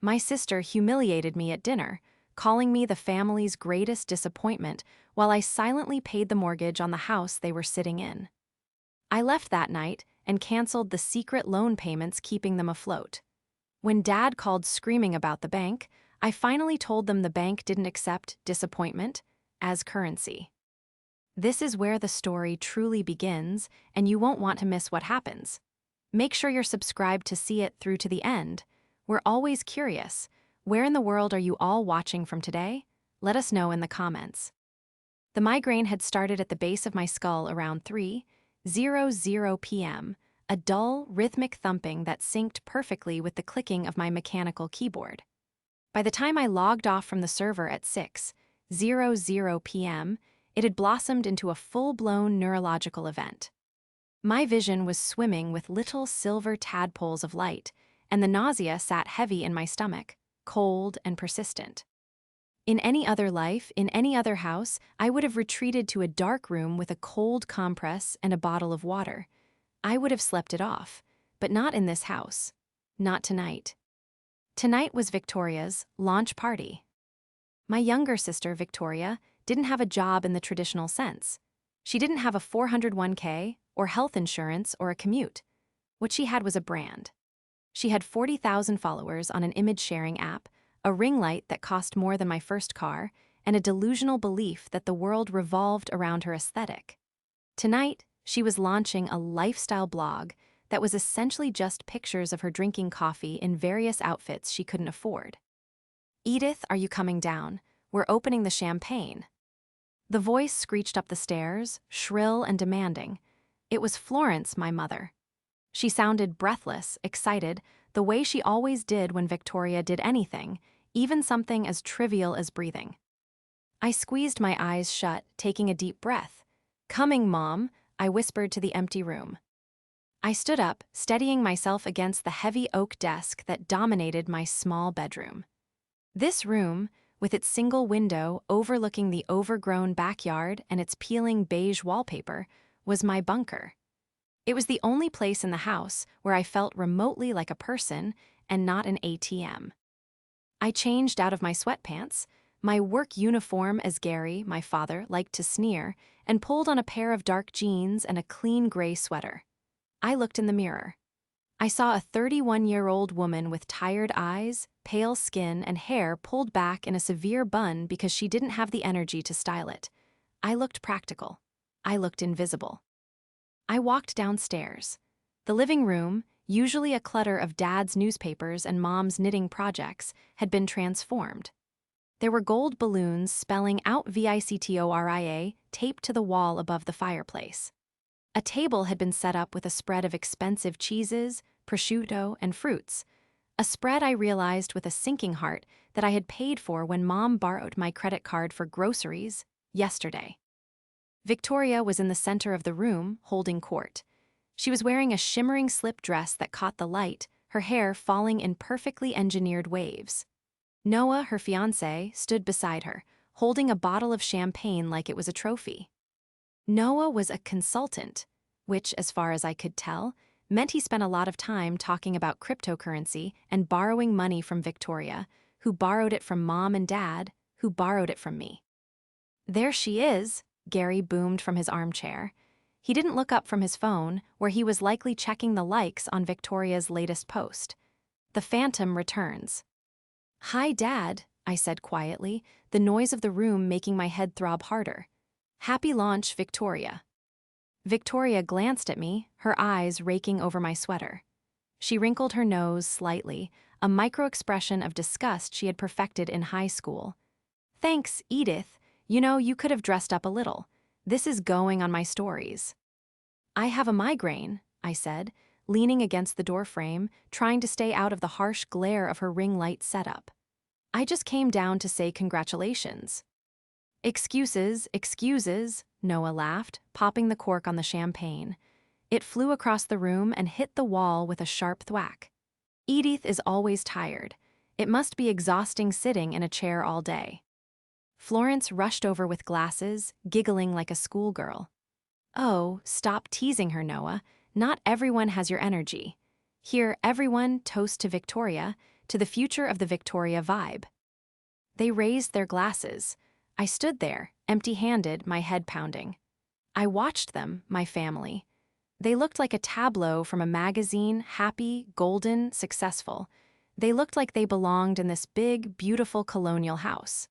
My sister humiliated me at dinner, calling me the family's greatest disappointment while I silently paid the mortgage on the house they were sitting in. I left that night and canceled the secret loan payments keeping them afloat. When Dad called screaming about the bank, I finally told them the bank didn't accept disappointment as currency. This is where the story truly begins, and you won't want to miss what happens. Make sure you're subscribed to see it through to the end. We're always curious. Where in the world are you all watching from today? Let us know in the comments. The migraine had started at the base of my skull around 3:00 p.m., a dull, rhythmic thumping that synced perfectly with the clicking of my mechanical keyboard. By the time I logged off from the server at 6:00 p.m., it had blossomed into a full-blown neurological event. My vision was swimming with little silver tadpoles of light, and the nausea sat heavy in my stomach, cold and persistent. In any other life, in any other house, I would have retreated to a dark room with a cold compress and a bottle of water. I would have slept it off, but not in this house. Not tonight. Tonight was Victoria's launch party. My younger sister, Victoria, didn't have a job in the traditional sense. She didn't have a 401k or health insurance or a commute. What she had was a brand. She had 40,000 followers on an image-sharing app, a ring light that cost more than my first car, and a delusional belief that the world revolved around her aesthetic. Tonight, she was launching a lifestyle blog that was essentially just pictures of her drinking coffee in various outfits she couldn't afford. "Edith, are you coming down? We're opening the champagne." The voice screeched up the stairs, shrill and demanding. It was Florence, my mother. She sounded breathless, excited, the way she always did when Victoria did anything, even something as trivial as breathing. I squeezed my eyes shut, taking a deep breath. "Coming, Mom," I whispered to the empty room. I stood up, steadying myself against the heavy oak desk that dominated my small bedroom. This room, with its single window overlooking the overgrown backyard and its peeling beige wallpaper, was my bunker. It was the only place in the house where I felt remotely like a person and not an ATM. I changed out of my sweatpants, my work uniform as Gary, my father, liked to sneer, and pulled on a pair of dark jeans and a clean gray sweater. I looked in the mirror. I saw a 31-year-old woman with tired eyes, pale skin, and hair pulled back in a severe bun because she didn't have the energy to style it. I looked practical. I looked invisible. I walked downstairs. The living room, usually a clutter of Dad's newspapers and Mom's knitting projects, had been transformed. There were gold balloons spelling out VICTORIA taped to the wall above the fireplace. A table had been set up with a spread of expensive cheeses, prosciutto, and fruits, a spread I realized with a sinking heart that I had paid for when Mom borrowed my credit card for groceries yesterday. Victoria was in the center of the room, holding court. She was wearing a shimmering slip dress that caught the light, her hair falling in perfectly engineered waves. Noah, her fiancé, stood beside her, holding a bottle of champagne like it was a trophy. Noah was a consultant, which, as far as I could tell, meant he spent a lot of time talking about cryptocurrency and borrowing money from Victoria, who borrowed it from Mom and Dad, who borrowed it from me. "There she is," Gary boomed from his armchair. He didn't look up from his phone, where he was likely checking the likes on Victoria's latest post. "The Phantom returns." "Hi, Dad," I said quietly, the noise of the room making my head throb harder. "Happy launch, Victoria." Victoria glanced at me, her eyes raking over my sweater. She wrinkled her nose slightly, a micro-expression of disgust she had perfected in high school. "Thanks, Edith. You know, you could have dressed up a little. This is going on my stories." "I have a migraine," I said, leaning against the doorframe, trying to stay out of the harsh glare of her ring light setup. "I just came down to say congratulations." "Excuses, excuses," Noah laughed, popping the cork on the champagne. It flew across the room and hit the wall with a sharp thwack. "Edith is always tired. It must be exhausting sitting in a chair all day." Florence rushed over with glasses, giggling like a schoolgirl. "Oh, stop teasing her, Noah. Not everyone has your energy. Here, everyone, toast to Victoria. to the future of the Victoria vibe. They raised their glasses. I stood there, empty-handed, my head pounding. I watched them, my family. They looked like a tableau from a magazine, happy, golden, successful. They looked like they belonged in this big, beautiful colonial house.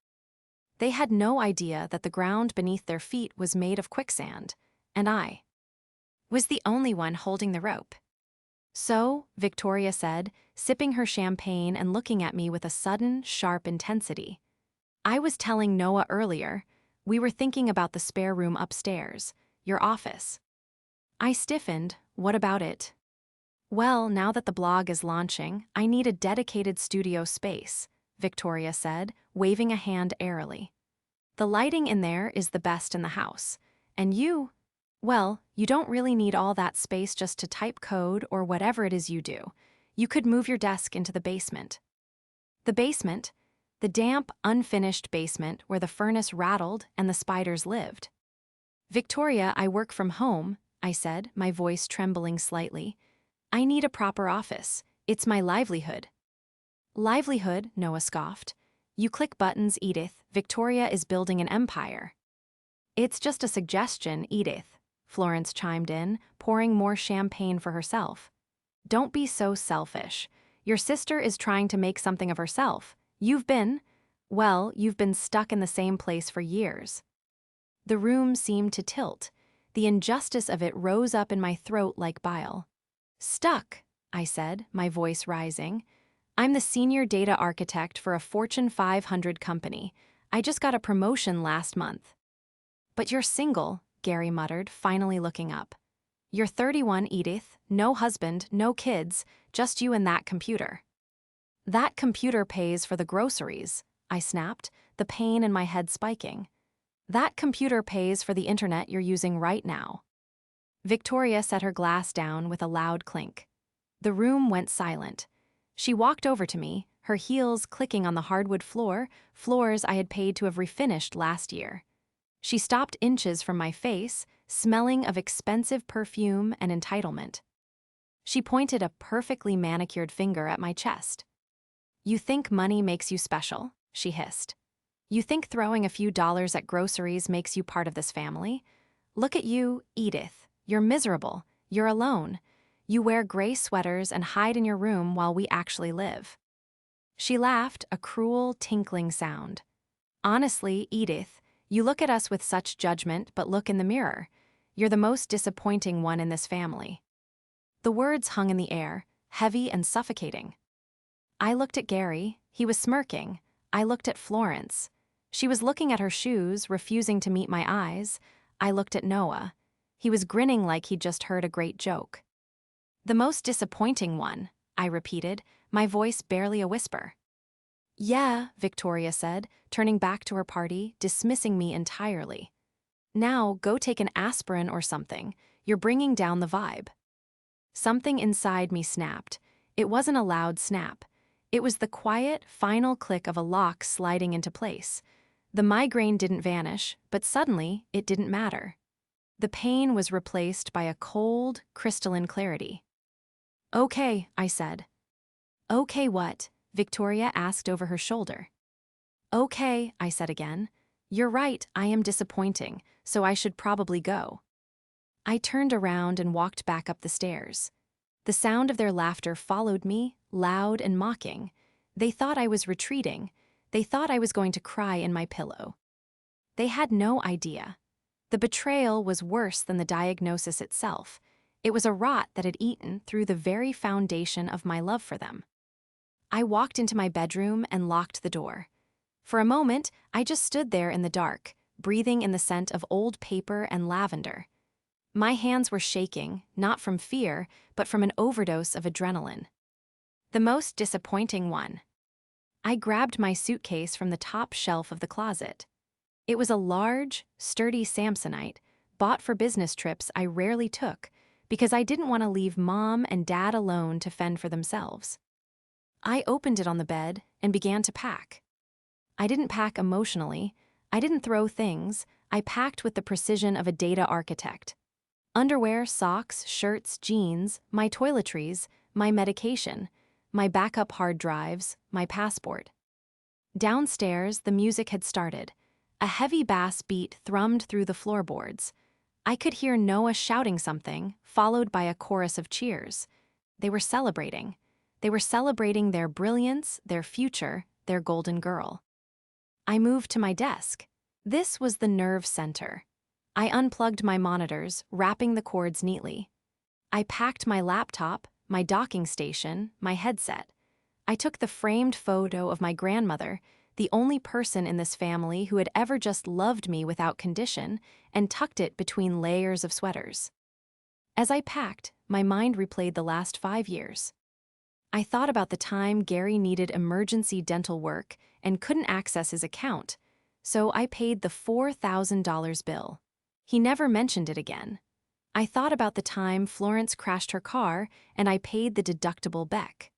They had no idea that the ground beneath their feet was made of quicksand, and I was the only one holding the rope. So, Victoria said, sipping her champagne and looking at me with a sudden, sharp intensity. I was telling Noah earlier, we were thinking about the spare room upstairs, your office. I stiffened. What about it? Well, now that the blog is launching, I need a dedicated studio space, Victoria said, waving a hand airily. The lighting in there is the best in the house, and well, you don't really need all that space just to type code or whatever it is you do. You could move your desk into the basement. The basement? The damp, unfinished basement where the furnace rattled and the spiders lived. Victoria, I work from home, I said, my voice trembling slightly. I need a proper office. It's my livelihood. Livelihood, Noah scoffed. You click buttons, Edith. Victoria is building an empire. It's just a suggestion, Edith, Florence chimed in, pouring more champagne for herself. Don't be so selfish. Your sister is trying to make something of herself. You've been stuck in the same place for years. The room seemed to tilt. The injustice of it rose up in my throat like bile. Stuck, I said, my voice rising. I'm the senior data architect for a Fortune 500 company. I just got a promotion last month. But you're single, Gary muttered, finally looking up. You're 31, Edith, no husband, no kids, just you and that computer. That computer pays for the groceries, I snapped, the pain in my head spiking. That computer pays for the internet you're using right now. Victoria set her glass down with a loud clink. The room went silent. She walked over to me, her heels clicking on the hardwood floors I had paid to have refinished last year. She stopped inches from my face, smelling of expensive perfume and entitlement. She pointed a perfectly manicured finger at my chest. You think money makes you special, she hissed. You think throwing a few dollars at groceries makes you part of this family? Look at you, Edith. You're miserable. You're alone. You wear gray sweaters and hide in your room while we actually live. She laughed, a cruel, tinkling sound. Honestly, Edith, you look at us with such judgment, but look in the mirror. You're the most disappointing one in this family. The words hung in the air, heavy and suffocating. I looked at Gary. He was smirking. I looked at Florence. She was looking at her shoes, refusing to meet my eyes. I looked at Noah. He was grinning like he'd just heard a great joke. The most disappointing one, I repeated, my voice barely a whisper. Yeah, Victoria said, turning back to her party, dismissing me entirely. Now, go take an aspirin or something. You're bringing down the vibe. Something inside me snapped. It wasn't a loud snap. It was the quiet, final click of a lock sliding into place. The migraine didn't vanish, but suddenly, it didn't matter. The pain was replaced by a cold, crystalline clarity. Okay, I said. Okay what? Victoria asked over her shoulder. Okay, I said again. You're right, I am disappointing, so I should probably go. I turned around and walked back up the stairs. The sound of their laughter followed me, loud and mocking. They thought I was retreating. They thought I was going to cry in my pillow. They had no idea. The betrayal was worse than the diagnosis itself. It was a rot that had eaten through the very foundation of my love for them. I walked into my bedroom and locked the door. For a moment, I just stood there in the dark, breathing in the scent of old paper and lavender. My hands were shaking, not from fear, but from an overdose of adrenaline. The most disappointing one. I grabbed my suitcase from the top shelf of the closet. It was a large, sturdy Samsonite, bought for business trips I rarely took, because I didn't want to leave Mom and Dad alone to fend for themselves. I opened it on the bed and began to pack. I didn't pack emotionally. I didn't throw things. I packed with the precision of a data architect. Underwear, socks, shirts, jeans, my toiletries, my medication, my backup hard drives, my passport. Downstairs, the music had started. A heavy bass beat thrummed through the floorboards. I could hear Noah shouting something, followed by a chorus of cheers. They were celebrating. They were celebrating their brilliance, their future, their golden girl. I moved to my desk. This was the nerve center. I unplugged my monitors, wrapping the cords neatly. I packed my laptop, my docking station, my headset. I took the framed photo of my grandmother, the only person in this family who had ever just loved me without condition, and tucked it between layers of sweaters. As I packed, my mind replayed the last 5 years. I thought about the time Gary needed emergency dental work and couldn't access his account, so I paid the $4,000 bill. He never mentioned it again. I thought about the time Florence crashed her car and I paid the deductible back.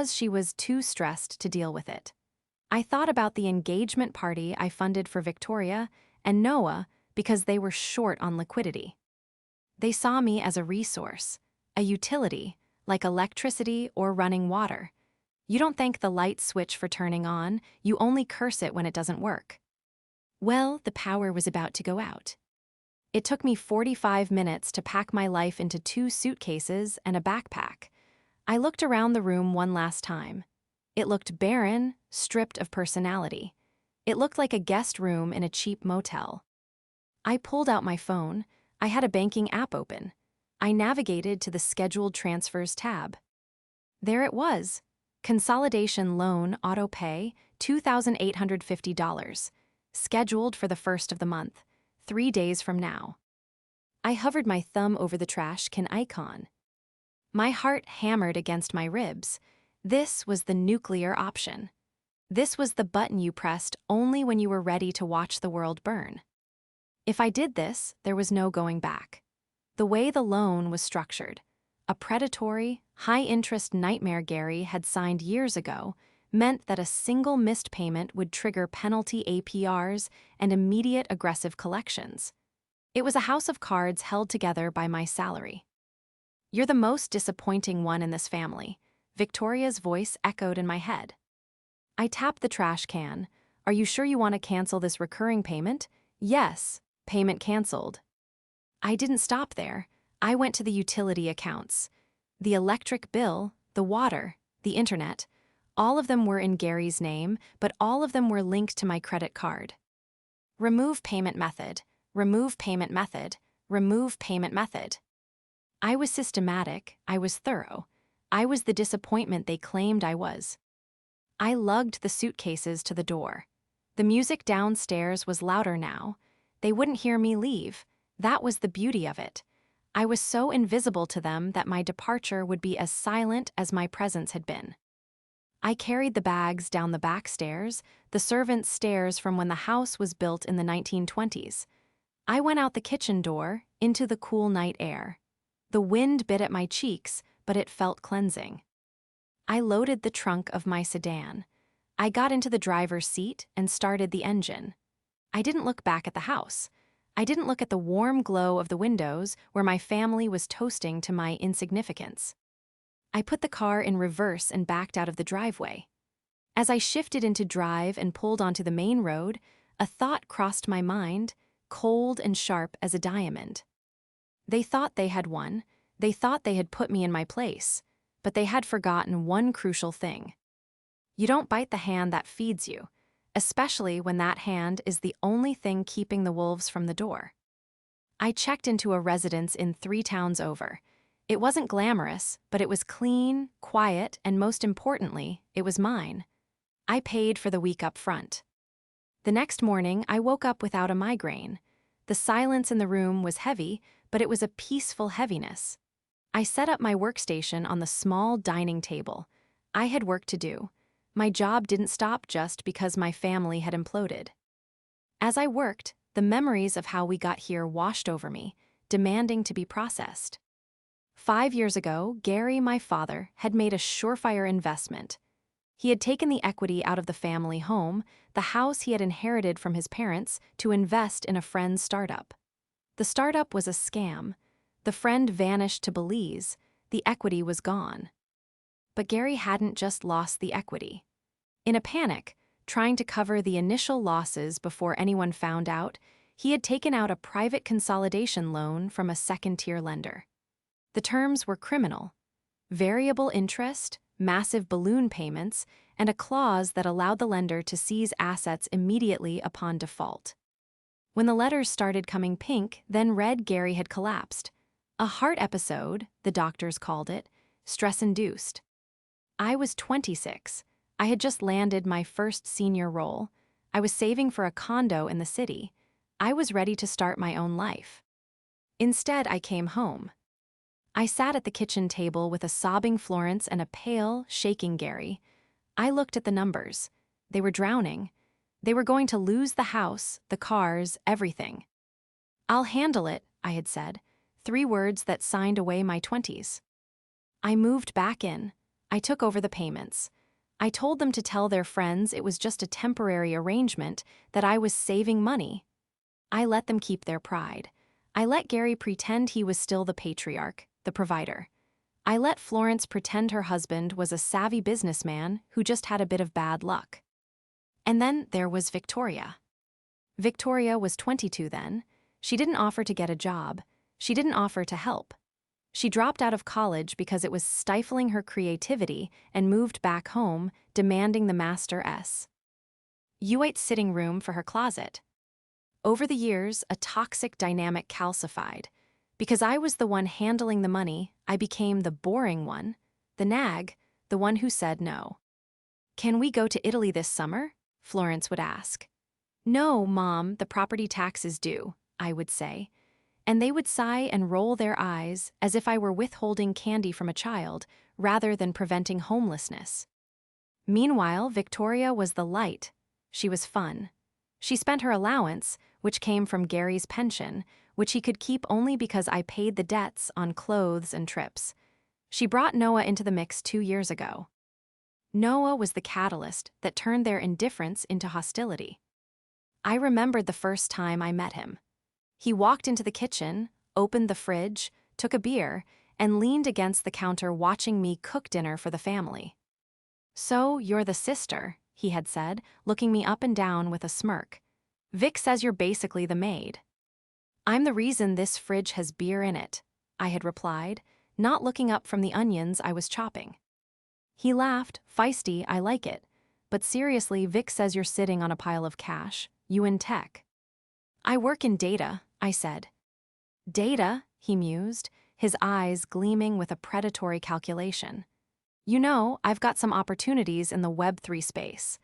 She was too stressed to deal with it. I thought about the engagement party I funded for Victoria and Noah because they were short on liquidity. They saw me as a resource, a utility, like electricity or running water. You don't thank the light switch for turning on, you only curse it when it doesn't work. Well, the power was about to go out. It took me 45 minutes to pack my life into 2 suitcases and a backpack. I looked around the room one last time. It looked barren, stripped of personality. It looked like a guest room in a cheap motel. I pulled out my phone. I had a banking app open. I navigated to the Scheduled Transfers tab. There it was. Consolidation Loan Auto Pay, $2,850. Scheduled for the 1st of the month, 3 days from now. I hovered my thumb over the trash can icon. My heart hammered against my ribs. This was the nuclear option. This was the button you pressed only when you were ready to watch the world burn. If I did this, there was no going back. The way the loan was structured, a predatory, high-interest nightmare Gary had signed years ago, meant that a single missed payment would trigger penalty APRs and immediate aggressive collections. It was a house of cards held together by my salary. "You're the most disappointing one in this family," Victoria's voice echoed in my head. I tapped the trash can. "Are you sure you want to cancel this recurring payment?" "Yes, payment canceled." I didn't stop there. I went to the utility accounts. The electric bill, the water, the internet, all of them were in Gary's name, but all of them were linked to my credit card. Remove payment method, remove payment method, remove payment method. I was systematic, I was thorough. I was the disappointment they claimed I was. I lugged the suitcases to the door. The music downstairs was louder now. They wouldn't hear me leave. That was the beauty of it. I was so invisible to them that my departure would be as silent as my presence had been. I carried the bags down the back stairs, the servants' stairs from when the house was built in the 1920s. I went out the kitchen door, into the cool night air. The wind bit at my cheeks, but it felt cleansing. I loaded the trunk of my sedan. I got into the driver's seat and started the engine. I didn't look back at the house. I didn't look at the warm glow of the windows where my family was toasting to my insignificance. I put the car in reverse and backed out of the driveway. As I shifted into drive and pulled onto the main road, a thought crossed my mind, cold and sharp as a diamond. They thought they had won. They thought they had put me in my place, but they had forgotten one crucial thing. You don't bite the hand that feeds you, especially when that hand is the only thing keeping the wolves from the door. I checked into a residence in 3 towns over. It wasn't glamorous, but it was clean, quiet, and most importantly, it was mine. I paid for the week up front. The next morning, I woke up without a migraine. The silence in the room was heavy, but it was a peaceful heaviness. I set up my workstation on the small dining table. I had work to do. My job didn't stop just because my family had imploded. As I worked, the memories of how we got here washed over me, demanding to be processed. 5 years ago, Gary, my father, had made a surefire investment. He had taken the equity out of the family home, the house he had inherited from his parents, to invest in a friend's startup. The startup was a scam. The friend vanished to Belize. The equity was gone. But Gary hadn't just lost the equity. In a panic, trying to cover the initial losses before anyone found out, he had taken out a private consolidation loan from a second-tier lender. The terms were criminal: variable interest, massive balloon payments, and a clause that allowed the lender to seize assets immediately upon default. When the letters started coming pink, then red, Gary had collapsed. A heart episode, the doctors called it, stress-induced. I was 26. I had just landed my first senior role. I was saving for a condo in the city. I was ready to start my own life. Instead, I came home. I sat at the kitchen table with a sobbing Florence and a pale, shaking Gary. I looked at the numbers. They were drowning. They were going to lose the house, the cars, everything. "I'll handle it," I had said, 3 words that signed away my 20s. I moved back in. I took over the payments. I told them to tell their friends it was just a temporary arrangement, that I was saving money. I let them keep their pride. I let Gary pretend he was still the patriarch, the provider. I let Florence pretend her husband was a savvy businessman who just had a bit of bad luck. And then there was Victoria. Victoria was 22 then. She didn't offer to get a job. She didn't offer to help. She dropped out of college because it was stifling her creativity and moved back home, demanding the Master S. U8 sitting room for her closet. Over the years, a toxic dynamic calcified. Because I was the one handling the money, I became the boring one, the nag, the one who said no. "Can we go to Italy this summer?" Florence would ask. "No, Mom, the property tax is due," I would say. And they would sigh and roll their eyes as if I were withholding candy from a child rather than preventing homelessness. Meanwhile, Victoria was the light. She was fun. She spent her allowance, which came from Gary's pension, which he could keep only because I paid the debts on clothes and trips. She brought Noah into the mix 2 years ago. Noah was the catalyst that turned their indifference into hostility. I remembered the first time I met him. He walked into the kitchen, opened the fridge, took a beer, and leaned against the counter watching me cook dinner for the family. "So, you're the sister," he had said, looking me up and down with a smirk. "Vic says you're basically the maid." "I'm the reason this fridge has beer in it," I had replied, not looking up from the onions I was chopping. He laughed, feisty, "I like it. But seriously, Vic says you're sitting on a pile of cash. You in tech." "I work in data," I said. "Data?" he mused, his eyes gleaming with a predatory calculation. "You know, I've got some opportunities in the Web3 space.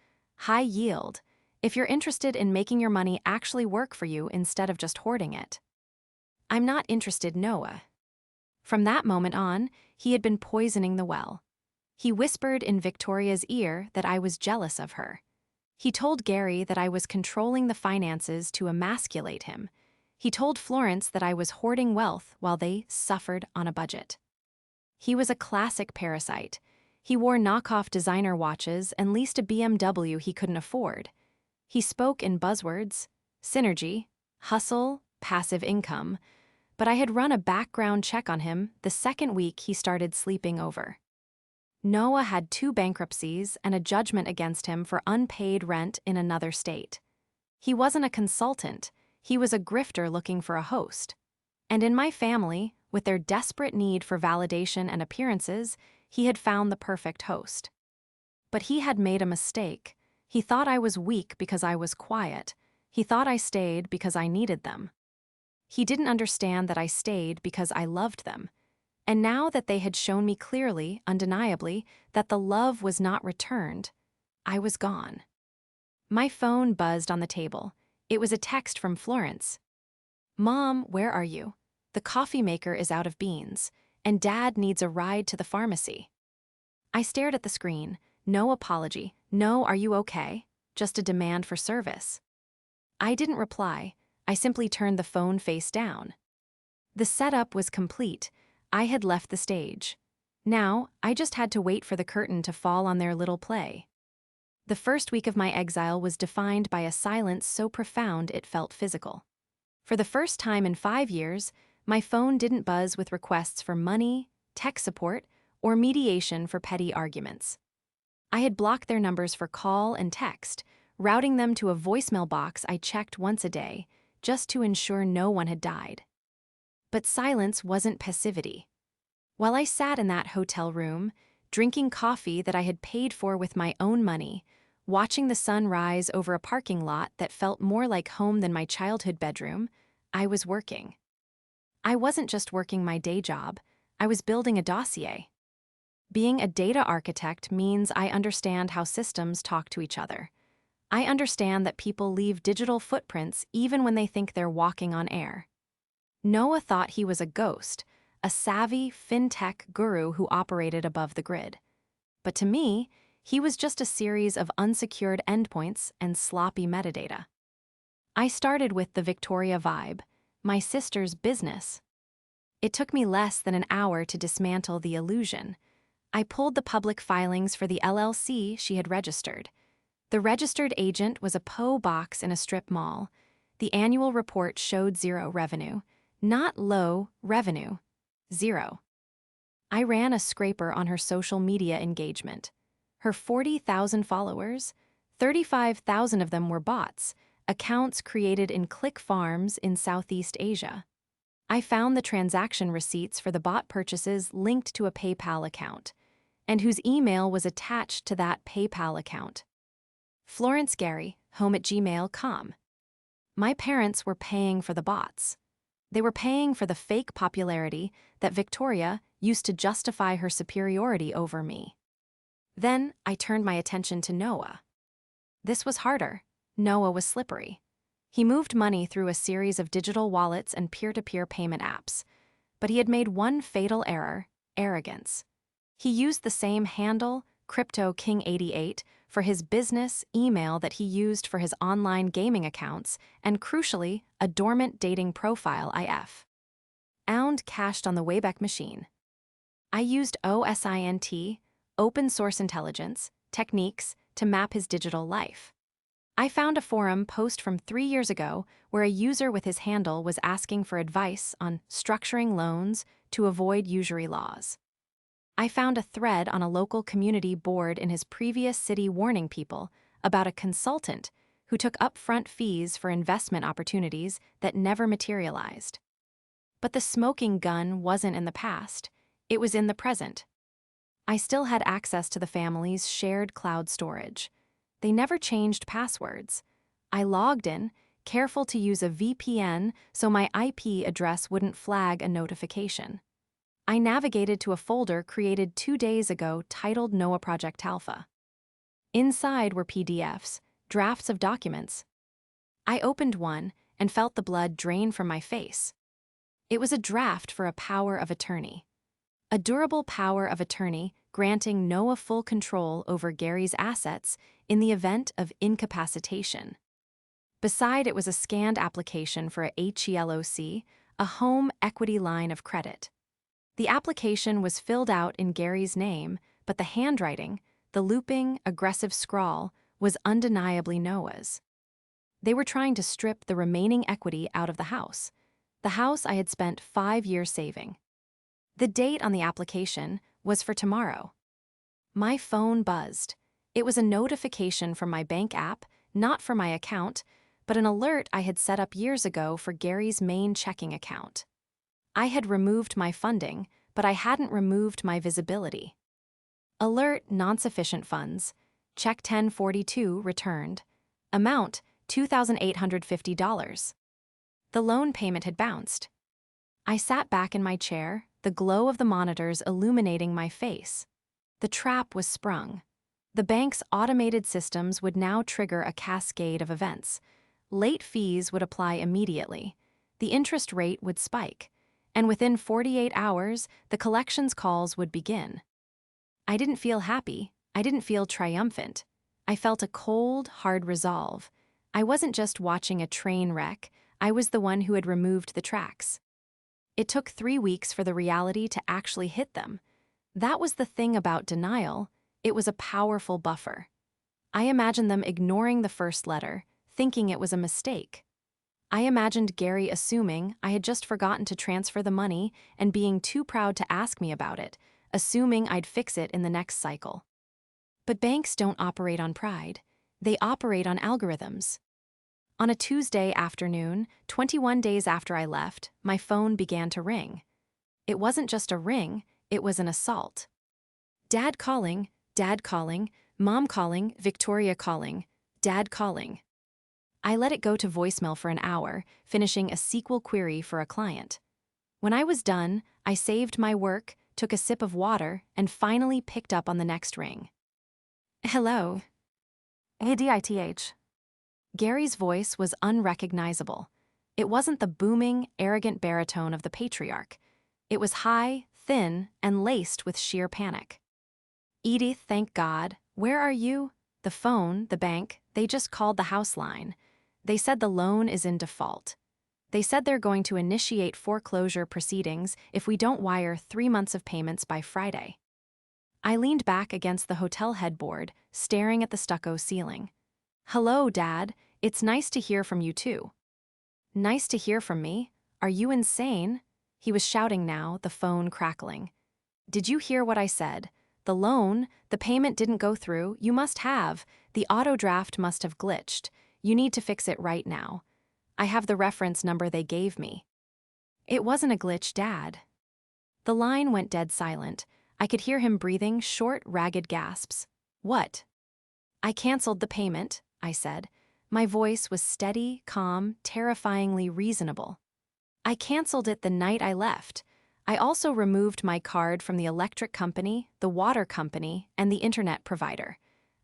High yield. If you're interested in making your money actually work for you instead of just hoarding it." "I'm not interested, Noah." From that moment on, he had been poisoning the well. He whispered in Victoria's ear that I was jealous of her. He told Gary that I was controlling the finances to emasculate him. He told Florence that I was hoarding wealth while they suffered on a budget. He was a classic parasite. He wore knockoff designer watches and leased a BMW he couldn't afford. He spoke in buzzwords: synergy, hustle, passive income. But I had run a background check on him the second week he started sleeping over. Noah had 2 bankruptcies and a judgment against him for unpaid rent in another state. He wasn't a consultant, he was a grifter looking for a host. And in my family, with their desperate need for validation and appearances, he had found the perfect host. But he had made a mistake. He thought I was weak because I was quiet. He thought I stayed because I needed them. He didn't understand that I stayed because I loved them. And now that they had shown me clearly, undeniably, that the love was not returned, I was gone. My phone buzzed on the table. It was a text from Florence. "Mom, where are you? The coffee maker is out of beans, and Dad needs a ride to the pharmacy." I stared at the screen. No apology. No, "Are you okay?" Just a demand for service. I didn't reply. I simply turned the phone face down. The setup was complete. I had left the stage. Now, I just had to wait for the curtain to fall on their little play. The first week of my exile was defined by a silence so profound it felt physical. For the first time in 5 years, my phone didn't buzz with requests for money, tech support, or mediation for petty arguments. I had blocked their numbers for call and text, routing them to a voicemail box I checked once a day, just to ensure no one had died. But silence wasn't passivity. While I sat in that hotel room, drinking coffee that I had paid for with my own money, watching the sun rise over a parking lot that felt more like home than my childhood bedroom, I was working. I wasn't just working my day job, I was building a dossier. Being a data architect means I understand how systems talk to each other. I understand that people leave digital footprints even when they think they're walking on air. Noah thought he was a ghost, a savvy fintech guru who operated above the grid. But to me, he was just a series of unsecured endpoints and sloppy metadata. I started with the Victoria Vibe, my sister's business. It took me less than an hour to dismantle the illusion. I pulled the public filings for the LLC she had registered. The registered agent was a PO box in a strip mall. The annual report showed zero revenue. Not low revenue. Zero. I ran a scraper on her social media engagement. Her 40,000 followers, 35,000 of them were bots, accounts created in click farms in Southeast Asia. I found the transaction receipts for the bot purchases linked to a PayPal account, and whose email was attached to that PayPal account. Florence Gary, home@gmail.com. My parents were paying for the bots. They were paying for the fake popularity that Victoria used to justify her superiority over me. Then I turned my attention to Noah. This was harder. Noah was slippery. He moved money through a series of digital wallets and peer-to-peer payment apps. But he had made one fatal error: arrogance. He used the same handle, Crypto King 88, for his business email that he used for his online gaming accounts, and crucially, a dormant dating profile IF. Ound cached on the Wayback Machine. I used OSINT, open source intelligence, techniques to map his digital life. I found a forum post from 3 years ago where a user with his handle was asking for advice on structuring loans to avoid usury laws. I found a thread on a local community board in his previous city warning people about a consultant who took upfront fees for investment opportunities that never materialized. But the smoking gun wasn't in the past, it was in the present. I still had access to the family's shared cloud storage. They never changed passwords. I logged in, careful to use a VPN so my IP address wouldn't flag a notification. I navigated to a folder created 2 days ago titled Noah Project Alpha. Inside were PDFs, drafts of documents. I opened one and felt the blood drain from my face. It was a draft for a power of attorney. A durable power of attorney granting Noah full control over Gary's assets in the event of incapacitation. Beside it was a scanned application for a HELOC, a home equity line of credit. The application was filled out in Gary's name, but the handwriting, the looping, aggressive scrawl, was undeniably Noah's. They were trying to strip the remaining equity out of the house I had spent 5 years saving. The date on the application was for tomorrow. My phone buzzed. It was a notification from my bank app, not for my account, but an alert I had set up years ago for Gary's main checking account. I had removed my funding, but I hadn't removed my visibility. Alert: non-sufficient funds. Check 1042 returned. Amount: $2,850. The loan payment had bounced. I sat back in my chair, the glow of the monitors illuminating my face. The trap was sprung. The bank's automated systems would now trigger a cascade of events. Late fees would apply immediately. The interest rate would spike. And within 48 hours, the collections calls would begin. I didn't feel happy. I didn't feel triumphant. I felt a cold, hard resolve. I wasn't just watching a train wreck, I was the one who had removed the tracks. It took 3 weeks for the reality to actually hit them. That was the thing about denial. It was a powerful buffer. I imagined them ignoring the first letter, thinking it was a mistake. I imagined Gary assuming I had just forgotten to transfer the money and being too proud to ask me about it, assuming I'd fix it in the next cycle. But banks don't operate on pride. They operate on algorithms. On a Tuesday afternoon, 21 days after I left, my phone began to ring. It wasn't just a ring, it was an assault. Dad calling, Mom calling, Victoria calling, Dad calling. I let it go to voicemail for an hour, finishing a SQL query for a client. When I was done, I saved my work, took a sip of water, and finally picked up on the next ring. Hello. ADITH. Gary's voice was unrecognizable. It wasn't the booming, arrogant baritone of the patriarch. It was high, thin, and laced with sheer panic. Edith, thank God. Where are you? The phone, the bank, they just called the house line. They said the loan is in default. They said they're going to initiate foreclosure proceedings if we don't wire 3 months of payments by Friday. I leaned back against the hotel headboard, staring at the stucco ceiling. Hello, Dad. It's nice to hear from you too. Nice to hear from me? Are you insane? He was shouting now, the phone crackling. Did you hear what I said? The loan, the payment didn't go through, you must have. The auto draft must have glitched. You need to fix it right now. I have the reference number they gave me. It wasn't a glitch, Dad. The line went dead silent. I could hear him breathing short, ragged gasps. What? I canceled the payment, I said. My voice was steady, calm, terrifyingly reasonable. I canceled it the night I left. I also removed my card from the electric company, the water company, and the internet provider.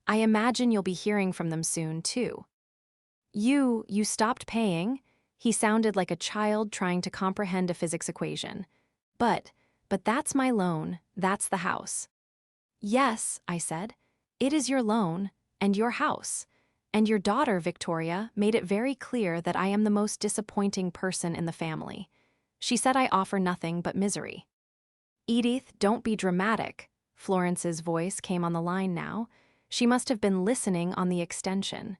I imagine you'll be hearing from them soon, too. You stopped paying? He sounded like a child trying to comprehend a physics equation. But that's my loan, that's the house. Yes, I said. It is your loan, and your house. And your daughter, Victoria, made it very clear that I am the most disappointing person in the family. She said I offer nothing but misery. Edith, don't be dramatic. Florence's voice came on the line now. She must have been listening on the extension.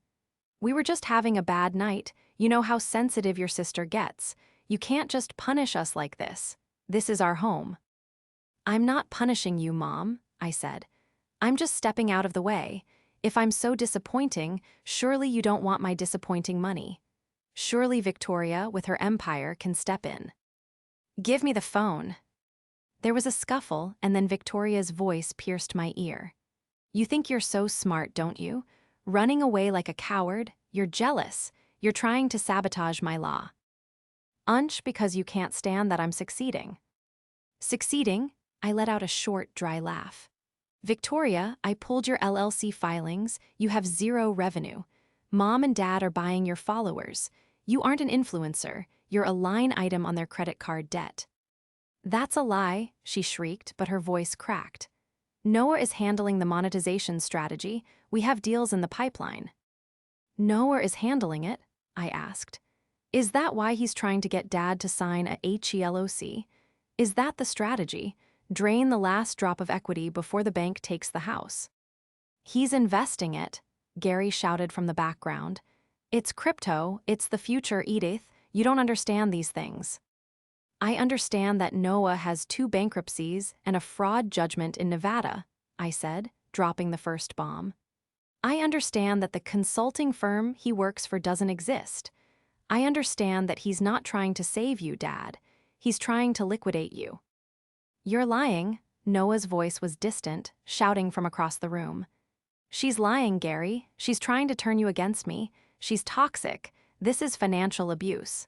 We were just having a bad night. You know how sensitive your sister gets. You can't just punish us like this. This is our home. I'm not punishing you, Mom, I said. I'm just stepping out of the way. If I'm so disappointing, surely you don't want my disappointing money. Surely Victoria, with her empire, can step in. Give me the phone. There was a scuffle, and then Victoria's voice pierced my ear. You think you're so smart, don't you? Running away like a coward, you're jealous. You're trying to sabotage my law. Because you can't stand that I'm succeeding. Succeeding? I let out a short, dry laugh. Victoria, I pulled your LLC filings. You have zero revenue. Mom and Dad are buying your followers. You aren't an influencer. You're a line item on their credit card debt. That's a lie, she shrieked, but her voice cracked. Noah is handling the monetization strategy. We have deals in the pipeline. Noah is handling it? I asked. Is that why he's trying to get Dad to sign a HELOC? Is that the strategy? Drain the last drop of equity before the bank takes the house. He's investing it, Gary shouted from the background. It's crypto, it's the future, Edith. You don't understand these things. I understand that Noah has 2 bankruptcies and a fraud judgment in Nevada, I said, dropping the first bomb. I understand that the consulting firm he works for doesn't exist. I understand that he's not trying to save you, Dad. He's trying to liquidate you. You're lying, Noah's voice was distant, shouting from across the room. She's lying, Gary. She's trying to turn you against me. She's toxic. This is financial abuse.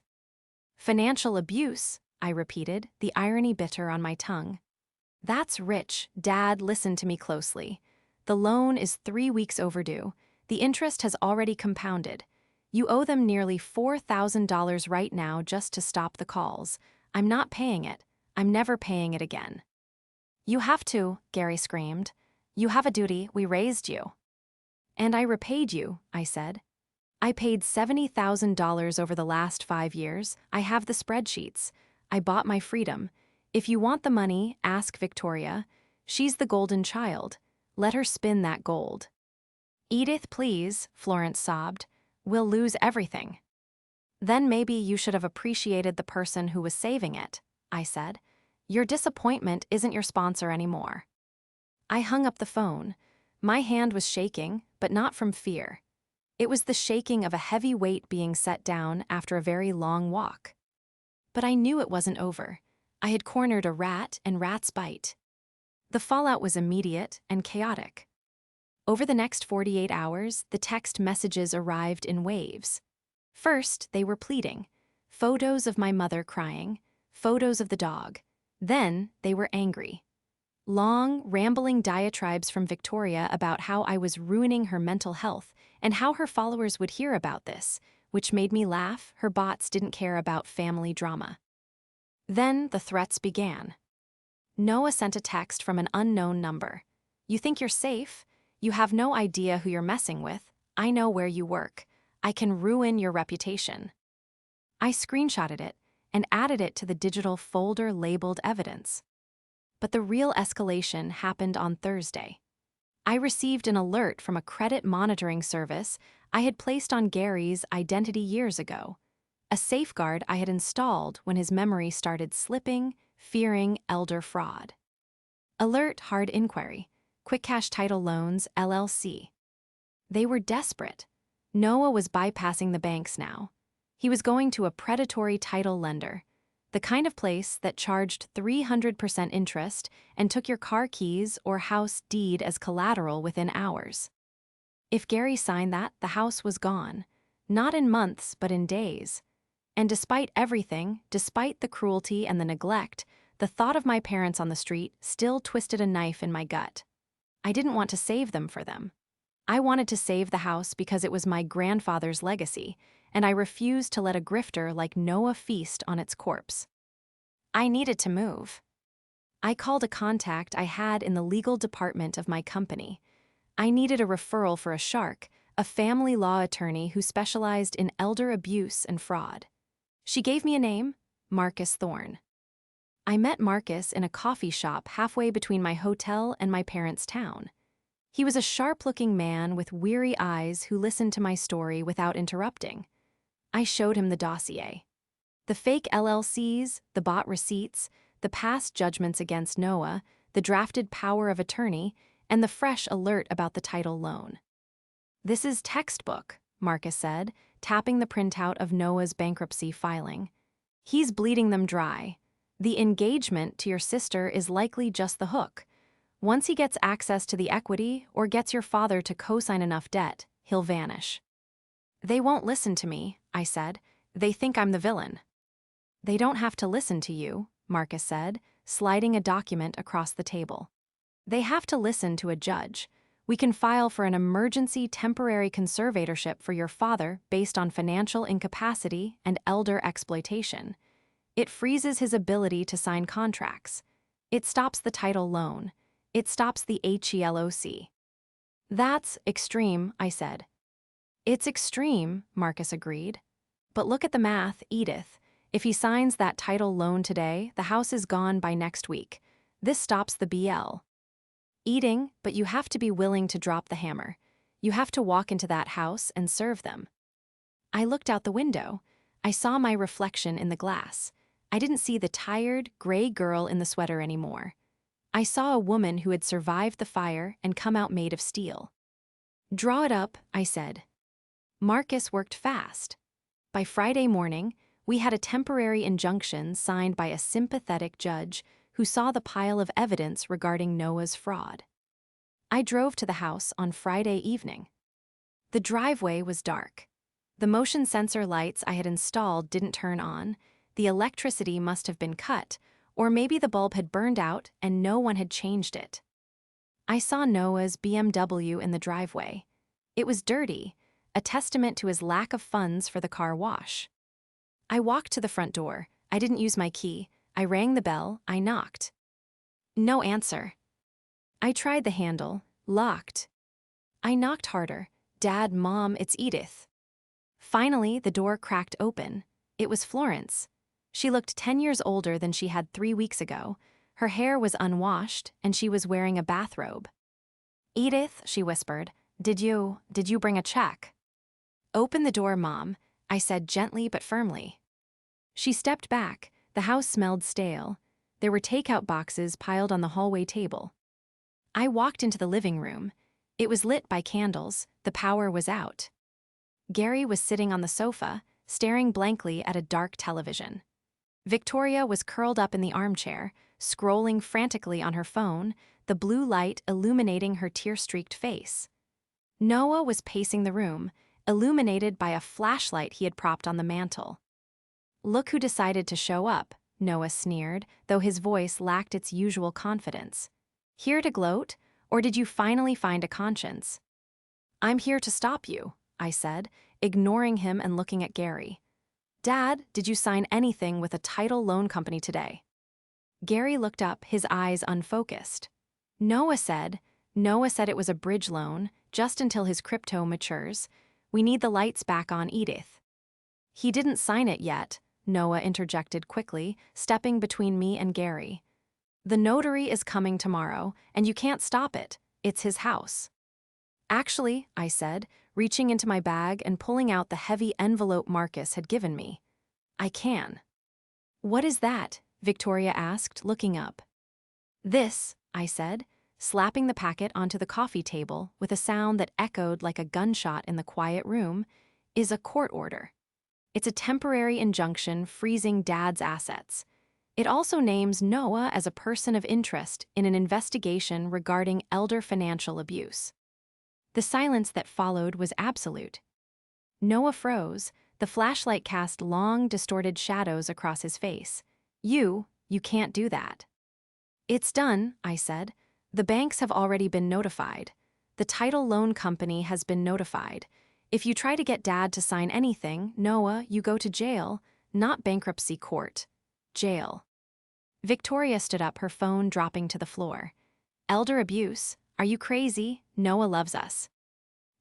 Financial abuse, I repeated, the irony bitter on my tongue. That's rich. Dad, listen to me closely. The loan is 3 weeks overdue. The interest has already compounded. You owe them nearly $4,000 right now just to stop the calls. I'm not paying it. I'm never paying it again. You have to, Gary screamed. You have a duty. We raised you. And I repaid you, I said. I paid $70,000 over the last 5 years. I have the spreadsheets. I bought my freedom. If you want the money, ask Victoria. She's the golden child. Let her spin that gold. Edith, please, Florence sobbed. We'll lose everything. Then maybe you should have appreciated the person who was saving it, I said. Your disappointment isn't your sponsor anymore." I hung up the phone. My hand was shaking, but not from fear. It was the shaking of a heavy weight being set down after a very long walk. But I knew it wasn't over. I had cornered a rat and rat's bite. The fallout was immediate and chaotic. Over the next 48 hours, the text messages arrived in waves. First, they were pleading. Photos of my mother crying, photos of the dog. Then, they were angry. Long, rambling diatribes from Victoria about how I was ruining her mental health and how her followers would hear about this, which made me laugh. Her bots didn't care about family drama. Then the threats began. Noah sent a text from an unknown number. "You think you're safe? You have no idea who you're messing with. I know where you work. I can ruin your reputation." I screenshotted it and added it to the digital folder labeled evidence. But the real escalation happened on Thursday. I received an alert from a credit monitoring service I had placed on Gary's identity years ago, a safeguard I had installed when his memory started slipping, fearing elder fraud. Alert Hard Inquiry, Quick Cash Title Loans, LLC. They were desperate. Noah was bypassing the banks now. He was going to a predatory title lender, the kind of place that charged 300% interest and took your car keys or house deed as collateral within hours. If Gary signed that, the house was gone, not in months but in days. And despite everything, despite the cruelty and the neglect, the thought of my parents on the street still twisted a knife in my gut. I didn't want to save them for them. I wanted to save the house because it was my grandfather's legacy, and I refused to let a grifter like Noah feast on its corpse. I needed to move. I called a contact I had in the legal department of my company. I needed a referral for a shark, a family law attorney who specialized in elder abuse and fraud. She gave me a name, Marcus Thorne. I met Marcus in a coffee shop halfway between my hotel and my parents' town. He was a sharp-looking man with weary eyes who listened to my story without interrupting. I showed him the dossier. The fake LLCs, the bought receipts, the past judgments against Noah, the drafted power of attorney, and the fresh alert about the title loan. "This is textbook," Marcus said, tapping the printout of Noah's bankruptcy filing. "He's bleeding them dry. The engagement to your sister is likely just the hook. Once he gets access to the equity or gets your father to co-sign enough debt, he'll vanish." "They won't listen to me," I said. "They think I'm the villain." "They don't have to listen to you," Marcus said, sliding a document across the table. "They have to listen to a judge. We can file for an emergency temporary conservatorship for your father based on financial incapacity and elder exploitation. It freezes his ability to sign contracts. It stops the title loan. It stops the HELOC." "That's extreme," I said. "It's extreme," Marcus agreed. "But look at the math, Edith. If he signs that title loan today, the house is gone by next week. This stops the BL. Eating, but you have to be willing to drop the hammer. You have to walk into that house and serve them." I looked out the window. I saw my reflection in the glass. I didn't see the tired, gray girl in the sweater anymore. I saw a woman who had survived the fire and come out made of steel. "Draw it up," I said. Marcus worked fast. By Friday morning, we had a temporary injunction signed by a sympathetic judge who saw the pile of evidence regarding Noah's fraud. I drove to the house on Friday evening. The driveway was dark. The motion sensor lights I had installed didn't turn on. The electricity must have been cut, or maybe the bulb had burned out and no one had changed it. I saw Noah's BMW in the driveway. It was dirty, a testament to his lack of funds for the car wash. I walked to the front door. I didn't use my key. I rang the bell. I knocked. No answer. I tried the handle. Locked. I knocked harder. "Dad, Mom, it's Edith." Finally, the door cracked open. It was Florence. She looked 10 years older than she had 3 weeks ago. Her hair was unwashed, and she was wearing a bathrobe. "Edith," she whispered, Did you bring a check?" "Open the door, Mom," I said gently but firmly. She stepped back. The house smelled stale. There were takeout boxes piled on the hallway table. I walked into the living room. It was lit by candles, the power was out. Gary was sitting on the sofa, staring blankly at a dark television. Victoria was curled up in the armchair, scrolling frantically on her phone, the blue light illuminating her tear-streaked face. Noah was pacing the room, illuminated by a flashlight he had propped on the mantel. "Look who decided to show up," Noah sneered, though his voice lacked its usual confidence. "Here to gloat, or did you finally find a conscience?" "I'm here to stop you," I said, ignoring him and looking at Gary. "Dad, did you sign anything with a title loan company today?" Gary looked up, his eyes unfocused. Noah said it was a bridge loan, just until his crypto matures. We need the lights back on Edith. "He didn't sign it yet," Noah interjected quickly, stepping between me and Gary. "The notary is coming tomorrow, and you can't stop it. It's his house." "Actually," I said, reaching into my bag and pulling out the heavy envelope Marcus had given me, "I can." "What is that?" Victoria asked, looking up. "This," I said, slapping the packet onto the coffee table with a sound that echoed like a gunshot in the quiet room, "is a court order. It's a temporary injunction freezing Dad's assets. It also names Noah as a person of interest in an investigation regarding elder financial abuse." The silence that followed was absolute. Noah froze, the flashlight cast long, distorted shadows across his face. You can't do that." "It's done," I said. "The banks have already been notified. The title loan company has been notified. If you try to get Dad to sign anything, Noah, you go to jail, not bankruptcy court. Jail." Victoria stood up, her phone dropping to the floor. "Elder abuse? Are you crazy? Noah loves us."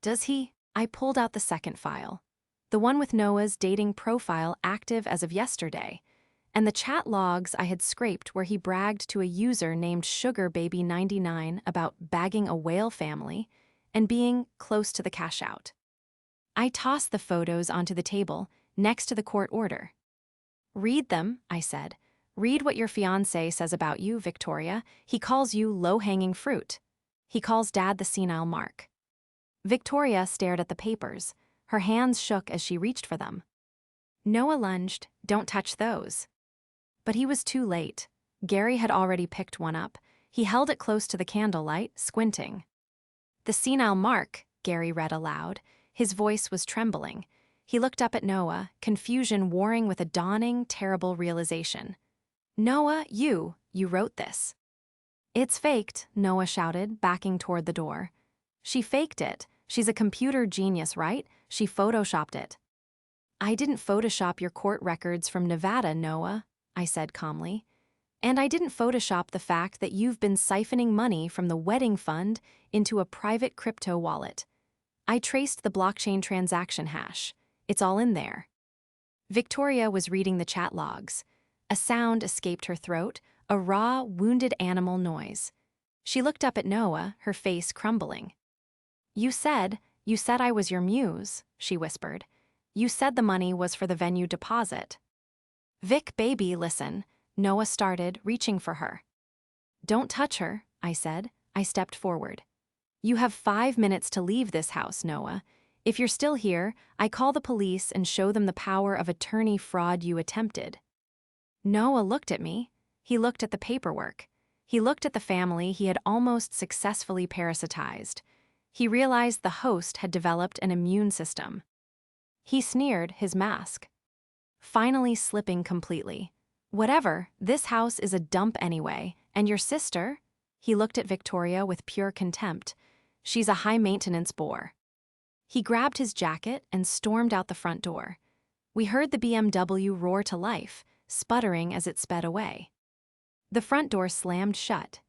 "Does he?" I pulled out the second file. The one with Noah's dating profile active as of yesterday, and the chat logs I had scraped where he bragged to a user named SugarBaby99 about bagging a whale family and being close to the cash out. I tossed the photos onto the table, next to the court order. "Read them," I said. "Read what your fiancé says about you, Victoria. He calls you low-hanging fruit. He calls Dad the senile mark." Victoria stared at the papers. Her hands shook as she reached for them. Noah lunged. "Don't touch those." But he was too late. Gary had already picked one up. He held it close to the candlelight, squinting. "The senile mark," Gary read aloud. His voice was trembling. He looked up at Noah, confusion warring with a dawning, terrible realization. "Noah, you wrote this." "It's faked," Noah shouted, backing toward the door. "She faked it. She's a computer genius, right? She photoshopped it." "I didn't Photoshop your court records from Nevada, Noah," I said calmly. "And I didn't Photoshop the fact that you've been siphoning money from the wedding fund into a private crypto wallet. I traced the blockchain transaction hash. It's all in there." Victoria was reading the chat logs. A sound escaped her throat, a raw, wounded animal noise. She looked up at Noah, her face crumbling. You said I was your muse," she whispered. "You said the money was for the venue deposit." "Vic, baby, listen," Noah started, reaching for her. "Don't touch her," I said. I stepped forward. "You have 5 minutes to leave this house, Noah. If you're still here, I call the police and show them the power of attorney fraud you attempted." Noah looked at me. He looked at the paperwork. He looked at the family he had almost successfully parasitized. He realized the host had developed an immune system. He sneered, his mask finally slipping completely. "Whatever, this house is a dump anyway, and your sister?" He looked at Victoria with pure contempt. "She's a high-maintenance bore." He grabbed his jacket and stormed out the front door. We heard the BMW roar to life, sputtering as it sped away. The front door slammed shut.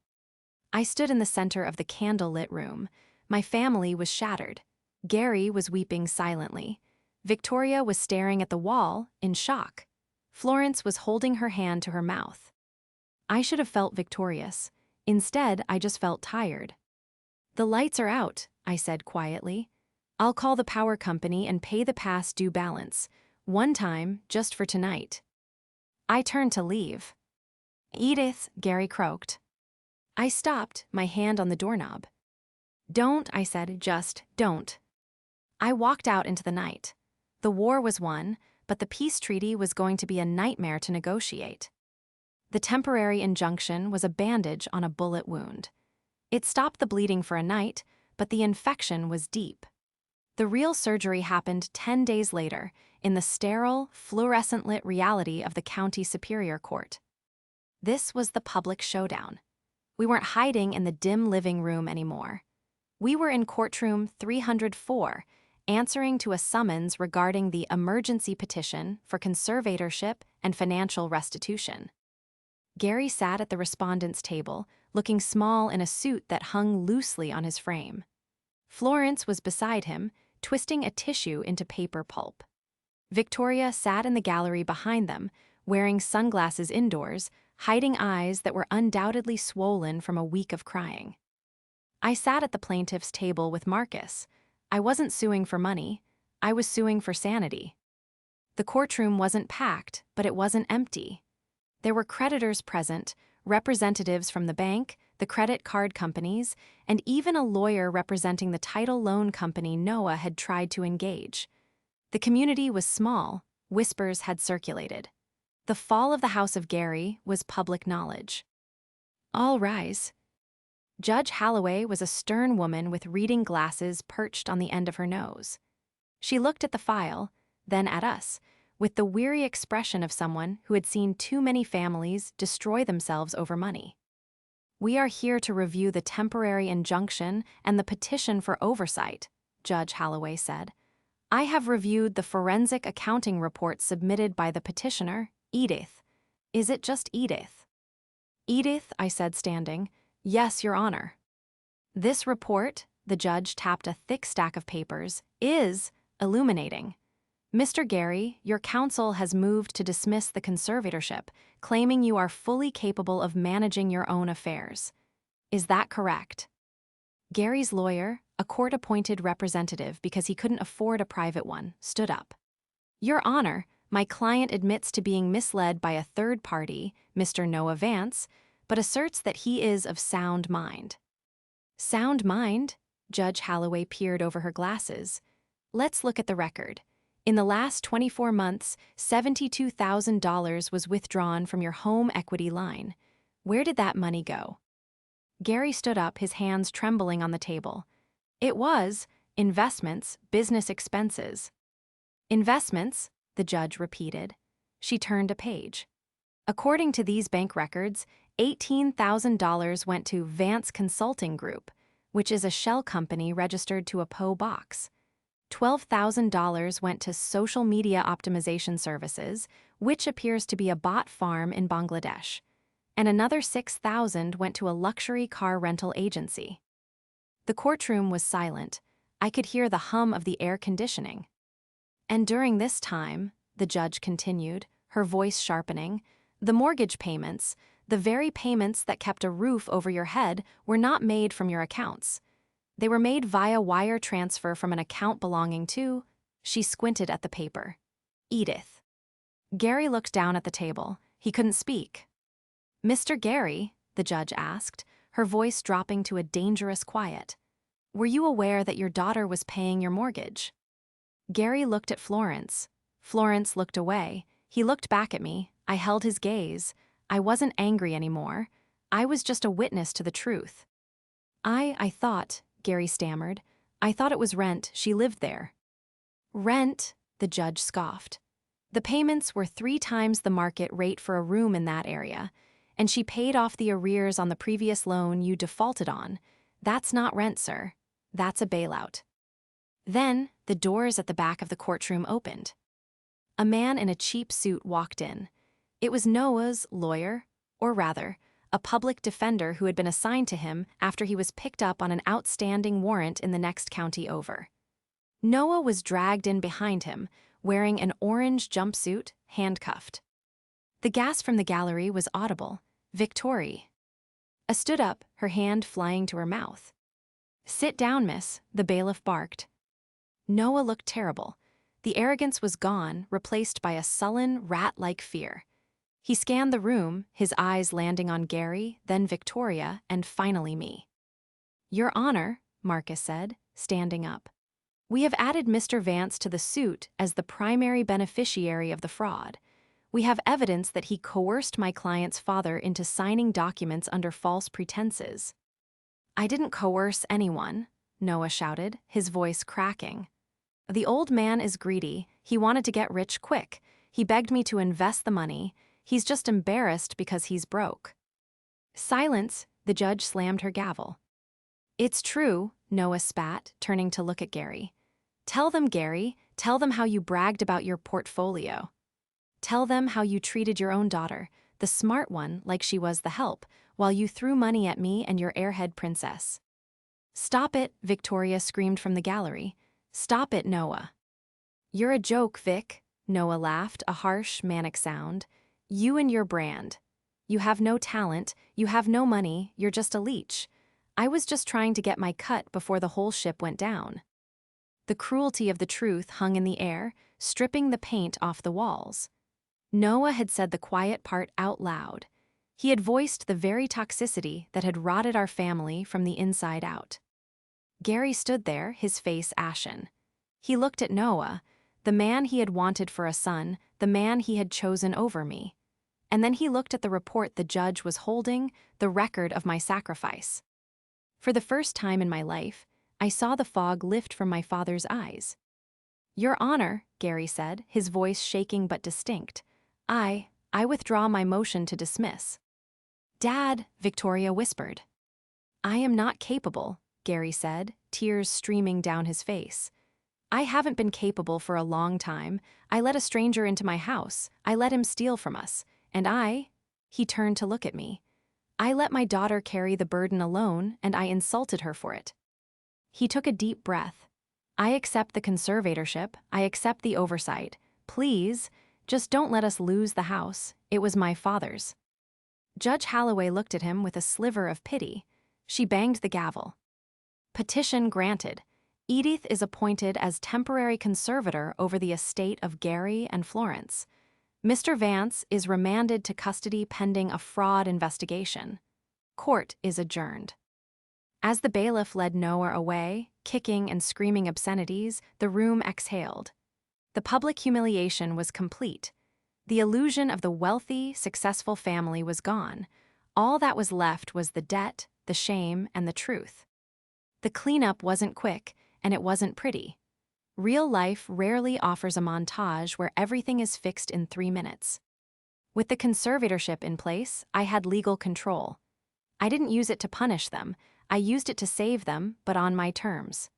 I stood in the center of the candle-lit room. My family was shattered. Gary was weeping silently. Victoria was staring at the wall, in shock. Florence was holding her hand to her mouth. I should have felt victorious. Instead, I just felt tired. "The lights are out," I said quietly. "I'll call the power company and pay the past due balance. One time, just for tonight." I turned to leave. Edith, Gary croaked. I stopped, my hand on the doorknob. Don't, I said, just don't. I walked out into the night. The war was won, but the peace treaty was going to be a nightmare to negotiate. The temporary injunction was a bandage on a bullet wound. It stopped the bleeding for a night, but the infection was deep. The real surgery happened 10 days later, in the sterile, fluorescent-lit reality of the county superior court. This was the public showdown. We weren't hiding in the dim living room anymore. We were in courtroom 304, answering to a summons regarding the emergency petition for conservatorship and financial restitution. Gary sat at the respondent's table, looking small in a suit that hung loosely on his frame. Florence was beside him, twisting a tissue into paper pulp. Victoria sat in the gallery behind them, wearing sunglasses indoors, hiding eyes that were undoubtedly swollen from a week of crying. I sat at the plaintiff's table with Marcus. I wasn't suing for money. I was suing for sanity. The courtroom wasn't packed, but it wasn't empty. There were creditors present, representatives from the bank, the credit card companies, and even a lawyer representing the title loan company Noah had tried to engage. The community was small, whispers had circulated. The fall of the House of Gary was public knowledge. All rise. Judge Holloway was a stern woman with reading glasses perched on the end of her nose. She looked at the file, then at us, with the weary expression of someone who had seen too many families destroy themselves over money. We are here to review the temporary injunction and the petition for oversight, Judge Holloway said. I have reviewed the forensic accounting report submitted by the petitioner, Edith. Is it just Edith? Edith, I said, standing. Yes, Your Honor. This report, the judge tapped a thick stack of papers, is illuminating. Mr. Gary, your counsel has moved to dismiss the conservatorship, claiming you are fully capable of managing your own affairs. Is that correct? Gary's lawyer, a court-appointed representative because he couldn't afford a private one, stood up. Your Honor, my client admits to being misled by a third party, Mr. Noah Vance, but asserts that he is of sound mind. Sound mind? Judge Holloway peered over her glasses. Let's look at the record. In the last 24 months, $72,000 was withdrawn from your home equity line. Where did that money go? Gary stood up, his hands trembling on the table. It was investments, business expenses. Investments, the judge repeated. She turned a page. According to these bank records, $18,000 went to Vance Consulting Group, which is a shell company registered to a PO box. $12,000 went to social media optimization services, which appears to be a bot farm in Bangladesh. And another $6,000 went to a luxury car rental agency. The courtroom was silent. I could hear the hum of the air conditioning. And during this time, the judge continued, her voice sharpening, the mortgage payments, the very payments that kept a roof over your head, were not made from your accounts. They were made via wire transfer from an account belonging to, she squinted at the paper, Edith. Gary looked down at the table. He couldn't speak. Mr. Gary, the judge asked, her voice dropping to a dangerous quiet, were you aware that your daughter was paying your mortgage? Gary looked at Florence. Florence looked away. He looked back at me. I held his gaze. I wasn't angry anymore. I was just a witness to the truth. I thought, Gary stammered, I thought it was rent. She lived there. Rent, the judge scoffed. The payments were 3 times the market rate for a room in that area, and she paid off the arrears on the previous loan you defaulted on. That's not rent, sir. That's a bailout. Then, the doors at the back of the courtroom opened. A man in a cheap suit walked in. It was Noah's lawyer, or rather, a public defender who had been assigned to him after he was picked up on an outstanding warrant in the next county over. Noah was dragged in behind him, wearing an orange jumpsuit, handcuffed. The gas from the gallery was audible. Victory. A stood up, her hand flying to her mouth. Sit down, miss, the bailiff barked. Noah looked terrible. The arrogance was gone, replaced by a sullen, rat-like fear. He scanned the room, his eyes landing on Gary, then Victoria, and finally me. "Your Honor," Marcus said, standing up. "We have added Mr. Vance to the suit as the primary beneficiary of the fraud. We have evidence that he coerced my client's father into signing documents under false pretenses." "I didn't coerce anyone," Noah shouted, his voice cracking. "The old man is greedy. He wanted to get rich quick. He begged me to invest the money. He's just embarrassed because he's broke." "Silence," the judge slammed her gavel. "It's true," Noah spat, turning to look at Gary. "Tell them, Gary. Tell them how you bragged about your portfolio. Tell them how you treated your own daughter, the smart one, like she was the help, while you threw money at me and your airhead princess." "Stop it," Victoria screamed from the gallery. "Stop it, Noah." "You're a joke, Vic," Noah laughed, a harsh, manic sound. "You and your brand. You have no talent, you have no money, you're just a leech. I was just trying to get my cut before the whole ship went down." The cruelty of the truth hung in the air, stripping the paint off the walls. Noah had said the quiet part out loud. He had voiced the very toxicity that had rotted our family from the inside out. Gary stood there, his face ashen. He looked at Noah, the man he had wanted for a son, the man he had chosen over me. And then he looked at the report the judge was holding, the record of my sacrifice. For the first time in my life, I saw the fog lift from my father's eyes. "Your Honor," Gary said, his voice shaking but distinct, I withdraw my motion to dismiss." "Dad," Victoria whispered. "I am not capable," Gary said, tears streaming down his face. "I haven't been capable for a long time. I let a stranger into my house. I let him steal from us. And he turned to look at me. "I let my daughter carry the burden alone, and I insulted her for it." He took a deep breath. "I accept the conservatorship. I accept the oversight. Please, just don't let us lose the house. It was my father's." Judge Holloway looked at him with a sliver of pity. She banged the gavel. "Petition granted. Edith is appointed as temporary conservator over the estate of Gary and Florence. Mr. Vance is remanded to custody pending a fraud investigation. Court is adjourned." As the bailiff led Noah away, kicking and screaming obscenities, the room exhaled. The public humiliation was complete. The illusion of the wealthy, successful family was gone. All that was left was the debt, the shame, and the truth. The cleanup wasn't quick, and it wasn't pretty. Real life rarely offers a montage where everything is fixed in 3 minutes. With the conservatorship in place, I had legal control. I didn't use it to punish them. I used it to save them, but on my terms.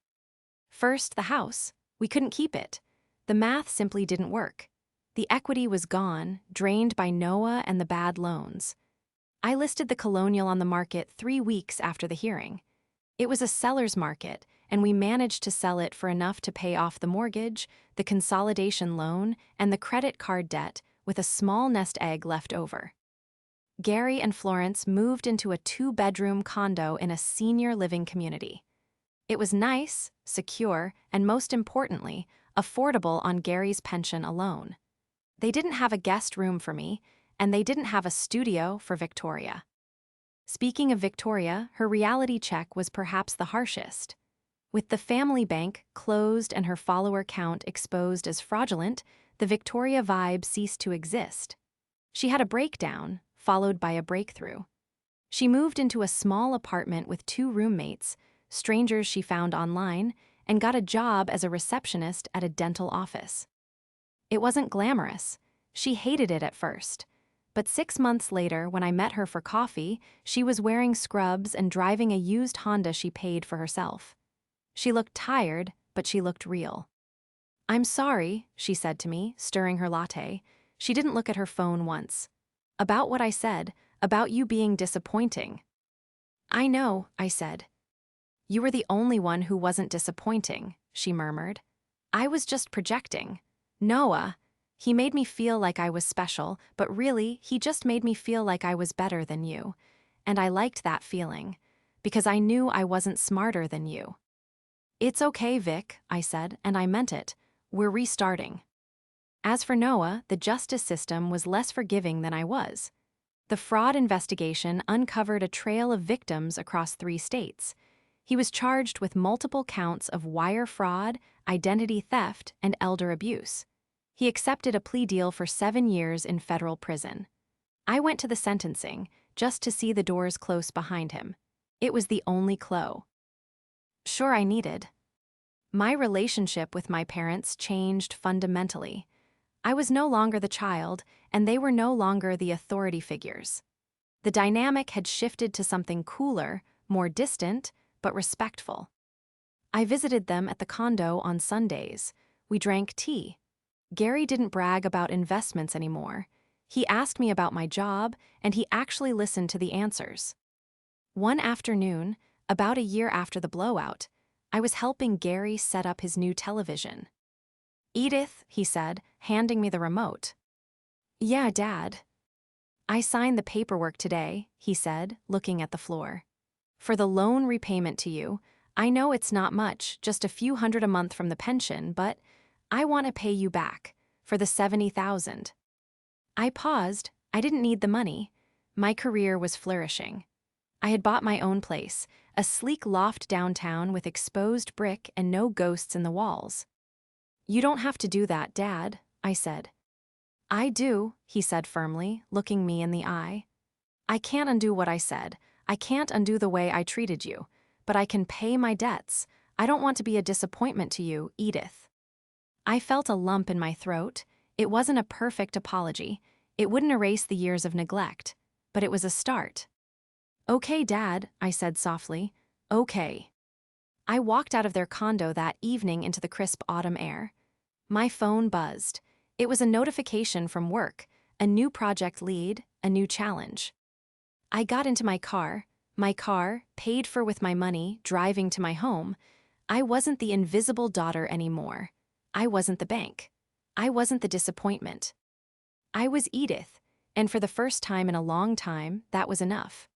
First, the house. We couldn't keep it. The math simply didn't work. The equity was gone, drained by Noah and the bad loans. I listed the Colonial on the market 3 weeks after the hearing. It was a seller's market, and we managed to sell it for enough to pay off the mortgage, the consolidation loan, and the credit card debt, with a small nest egg left over. Gary and Florence moved into a 2-bedroom condo in a senior living community. It was nice, secure, and most importantly, affordable on Gary's pension alone. They didn't have a guest room for me, and they didn't have a studio for Victoria. Speaking of Victoria, her reality check was perhaps the harshest. With the family bank closed and her follower count exposed as fraudulent, the Victoria vibe ceased to exist. She had a breakdown, followed by a breakthrough. She moved into a small apartment with 2 roommates, strangers she found online, and got a job as a receptionist at a dental office. It wasn't glamorous. She hated it at first. But 6 months later, when I met her for coffee, she was wearing scrubs and driving a used Honda she paid for herself. She looked tired, but she looked real. "I'm sorry," she said to me, stirring her latte. She didn't look at her phone once. "About what I said, about you being disappointing." "I know," I said. "You were the only one who wasn't disappointing," she murmured. "I was just projecting. Noah, he made me feel like I was special, but really, he just made me feel like I was better than you. And I liked that feeling, because I knew I wasn't smarter than you." "It's okay, Vic," I said, and I meant it. "We're restarting." As for Noah, the justice system was less forgiving than I was. The fraud investigation uncovered a trail of victims across 3 states. He was charged with multiple counts of wire fraud, identity theft, and elder abuse. He accepted a plea deal for 7 years in federal prison. I went to the sentencing, just to see the doors close behind him. It was the only closure I needed. My relationship with my parents changed fundamentally. I was no longer the child, and they were no longer the authority figures. The dynamic had shifted to something cooler, more distant, but respectful. I visited them at the condo on Sundays. We drank tea. Gary didn't brag about investments anymore. He asked me about my job, and he actually listened to the answers. One afternoon, about a year after the blowout, I was helping Gary set up his new television. "Edith," he said, handing me the remote. "Yeah, Dad." "I signed the paperwork today," he said, looking at the floor. "For the loan repayment to you. I know it's not much, just a few hundred a month from the pension, but I want to pay you back, for the $70,000. I paused. I didn't need the money. My career was flourishing. I had bought my own place, a sleek loft downtown with exposed brick and no ghosts in the walls. "You don't have to do that, Dad," I said. "I do," he said firmly, looking me in the eye. "I can't undo what I said. I can't undo the way I treated you. But I can pay my debts. I don't want to be a disappointment to you, Edith." I felt a lump in my throat. It wasn't a perfect apology. It wouldn't erase the years of neglect. But it was a start. "Okay, Dad," I said softly. "Okay." I walked out of their condo that evening into the crisp autumn air. My phone buzzed. It was a notification from work, a new project lead, a new challenge. I got into my car, paid for with my money, driving to my home. I wasn't the invisible daughter anymore. I wasn't the bank. I wasn't the disappointment. I was Edith, and for the first time in a long time, that was enough.